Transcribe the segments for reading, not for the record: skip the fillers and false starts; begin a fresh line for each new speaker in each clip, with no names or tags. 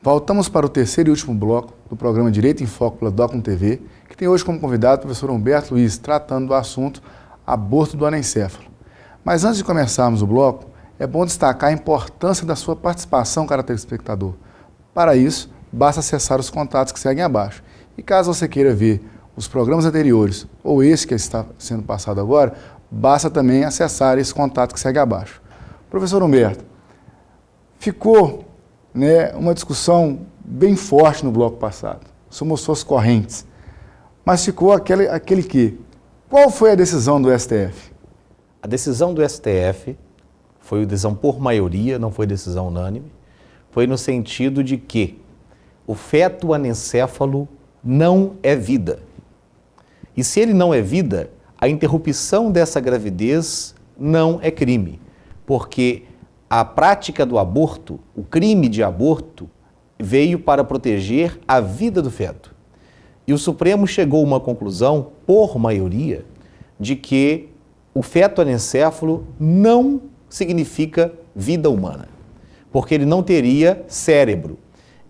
Voltamos para o terceiro e último bloco do programa Direito em Foco pela Docum TV, que tem hoje como convidado o professor Humberto Luiz, tratando do assunto aborto do anencéfalo. Mas antes de começarmos o bloco, é bom destacar a importância da sua participação, caro telespectador. Para isso, basta acessar os contatos que seguem abaixo. E caso você queira ver os programas anteriores ou esse que está sendo passado agora, basta também acessar esse contato que segue abaixo. Professor Humberto, ficou uma discussão bem forte no bloco passado. Somos suas correntes. Mas ficou aquele que? Qual foi a decisão do STF?
A decisão do STF foi decisão por maioria, não foi decisão unânime. Foi no sentido de que o feto anencéfalo não é vida. E se ele não é vida, a interrupção dessa gravidez não é crime, porque a prática do aborto, o crime de aborto, veio para proteger a vida do feto. E o Supremo chegou a uma conclusão, por maioria, de que o feto anencéfalo não significa vida humana, porque ele não teria cérebro.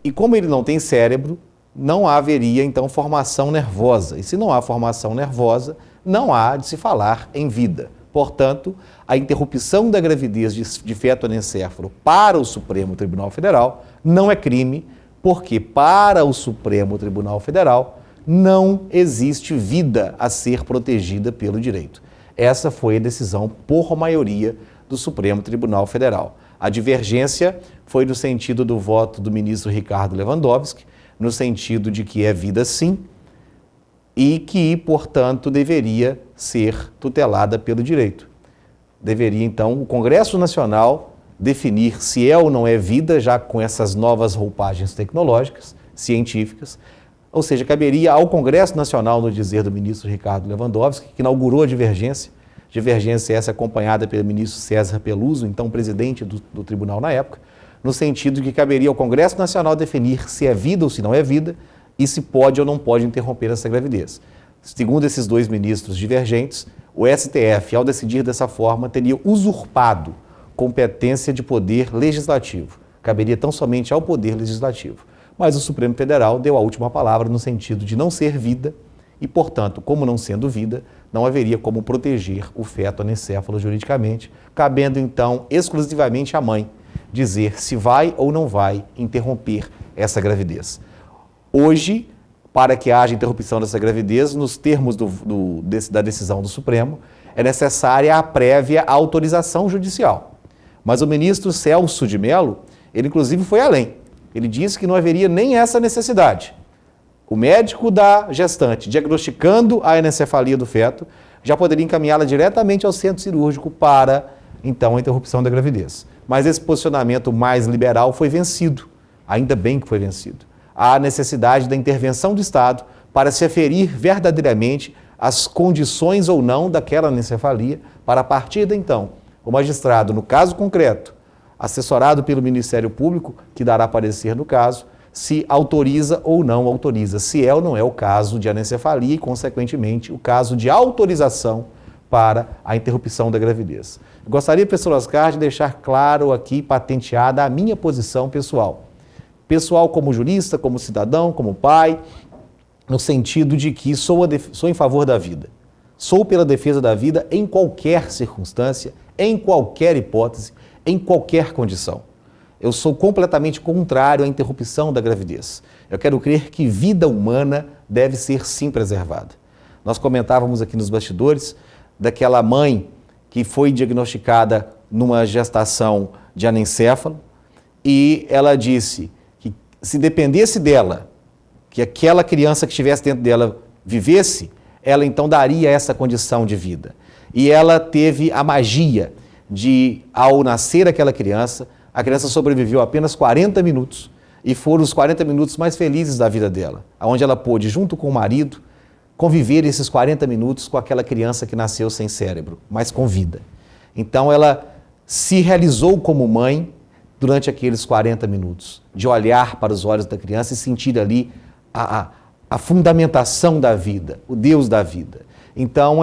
E como ele não tem cérebro, não haveria, então, formação nervosa. E se não há formação nervosa, não há de se falar em vida. Portanto, a interrupção da gravidez de feto anencéfalo para o Supremo Tribunal Federal não é crime, porque para o Supremo Tribunal Federal não existe vida a ser protegida pelo direito. Essa foi a decisão por maioria do Supremo Tribunal Federal. A divergência foi no sentido do voto do ministro Ricardo Lewandowski, no sentido de que é vida sim, e que, portanto, deveria ser tutelada pelo direito. Deveria, então, o Congresso Nacional definir se é ou não é vida, já com essas novas roupagens tecnológicas, científicas, ou seja, caberia ao Congresso Nacional, no dizer do ministro Ricardo Lewandowski, que inaugurou a divergência essa acompanhada pelo ministro César Peluso, então presidente do tribunal na época, no sentido de que caberia ao Congresso Nacional definir se é vida ou se não é vida e se pode ou não pode interromper essa gravidez. Segundo esses dois ministros divergentes, o STF, ao decidir dessa forma, teria usurpado competência de poder legislativo. Caberia tão somente ao poder legislativo. Mas o Supremo Federal deu a última palavra no sentido de não ser vida e, portanto, como não sendo vida, não haveria como proteger o feto anencéfalo juridicamente, cabendo então exclusivamente à mãe dizer se vai ou não vai interromper essa gravidez. Hoje, para que haja interrupção dessa gravidez, nos termos da decisão do Supremo, é necessária a prévia autorização judicial. Mas o ministro Celso de Mello, ele inclusive foi além. Ele disse que não haveria nem essa necessidade. O médico da gestante, diagnosticando a anencefalia do feto, já poderia encaminhá-la diretamente ao centro cirúrgico para, então, a interrupção da gravidez. Mas esse posicionamento mais liberal foi vencido, ainda bem que foi vencido. Há necessidade da intervenção do Estado para se aferir verdadeiramente as condições ou não daquela anencefalia, para a partir de então, o magistrado, no caso concreto, assessorado pelo Ministério Público, que dará parecer no caso, se autoriza ou não autoriza, se é ou não é o caso de anencefalia e, consequentemente, o caso de autorização para a interrupção da gravidez. Gostaria, professor Oscar, de deixar claro aqui, patenteada, a minha posição pessoal. Pessoal como jurista, como cidadão, como pai, no sentido de que sou em favor da vida. Sou pela defesa da vida em qualquer circunstância, em qualquer hipótese, em qualquer condição. Eu sou completamente contrário à interrupção da gravidez. Eu quero crer que vida humana deve ser sim preservada. Nós comentávamos aqui nos bastidores daquela mãe que foi diagnosticada numa gestação de anencéfalo e ela disse que se dependesse dela, que aquela criança que estivesse dentro dela vivesse, ela então daria essa condição de vida. E ela teve a magia de, ao nascer aquela criança, a criança sobreviveu apenas 40 minutos e foram os 40 minutos mais felizes da vida dela, onde ela pôde, junto com o marido, conviver esses 40 minutos com aquela criança que nasceu sem cérebro, mas com vida. Então ela se realizou como mãe durante aqueles 40 minutos, de olhar para os olhos da criança e sentir ali a fundamentação da vida, o Deus da vida. Então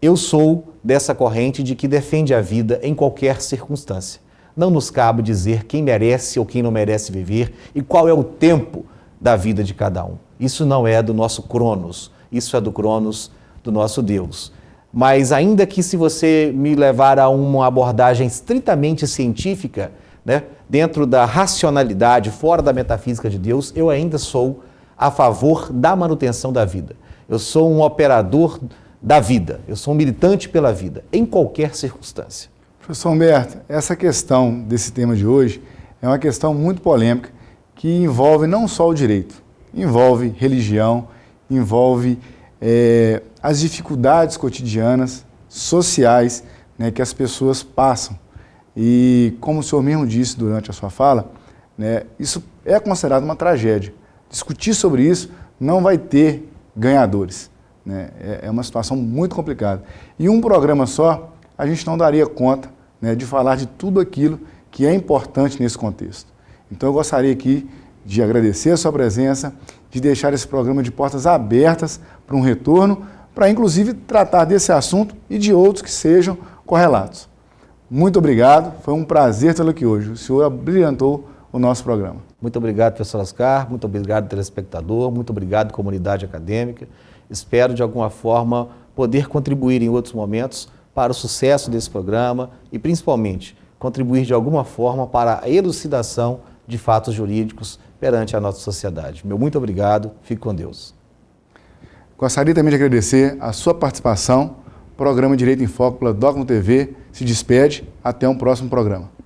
eu sou dessa corrente de que defende a vida em qualquer circunstância. não nos cabe dizer quem merece ou quem não merece viver e qual é o tempo da vida de cada um. Isso não é do nosso Cronos, isso é do Cronos do nosso Deus. Mas ainda que se você me levar a uma abordagem estritamente científica, né, dentro da racionalidade, fora da metafísica de Deus, eu ainda sou a favor da manutenção da vida. Eu sou um operador da vida, eu sou um militante pela vida, em qualquer circunstância.
Professor Humberto, essa questão desse tema de hoje é uma questão muito polêmica que envolve não só o direito, envolve religião, envolve as dificuldades cotidianas, sociais, né, que as pessoas passam. E como o senhor mesmo disse durante a sua fala, né, isso é considerado uma tragédia. Discutir sobre isso não vai ter ganhadores, né? É uma situação muito complicada. E um programa só, a gente não daria conta, né, de falar de tudo aquilo que é importante nesse contexto. Então eu gostaria aqui de agradecer a sua presença, de deixar esse programa de portas abertas para um retorno, para inclusive tratar desse assunto e de outros que sejam correlatos. Muito obrigado, foi um prazer tê-lo aqui hoje. O senhor brilhantou o nosso programa.
Muito obrigado, professor Oscar, muito obrigado, telespectador, muito obrigado, comunidade acadêmica. Espero, de alguma forma, poder contribuir em outros momentos para o sucesso desse programa e, principalmente, contribuir de alguma forma para a elucidação de fatos jurídicos perante a nossa sociedade. Meu muito obrigado, fique com Deus.
Gostaria também de agradecer a sua participação. O programa Direito em Foco pela Docno TV se despede. Até um próximo programa.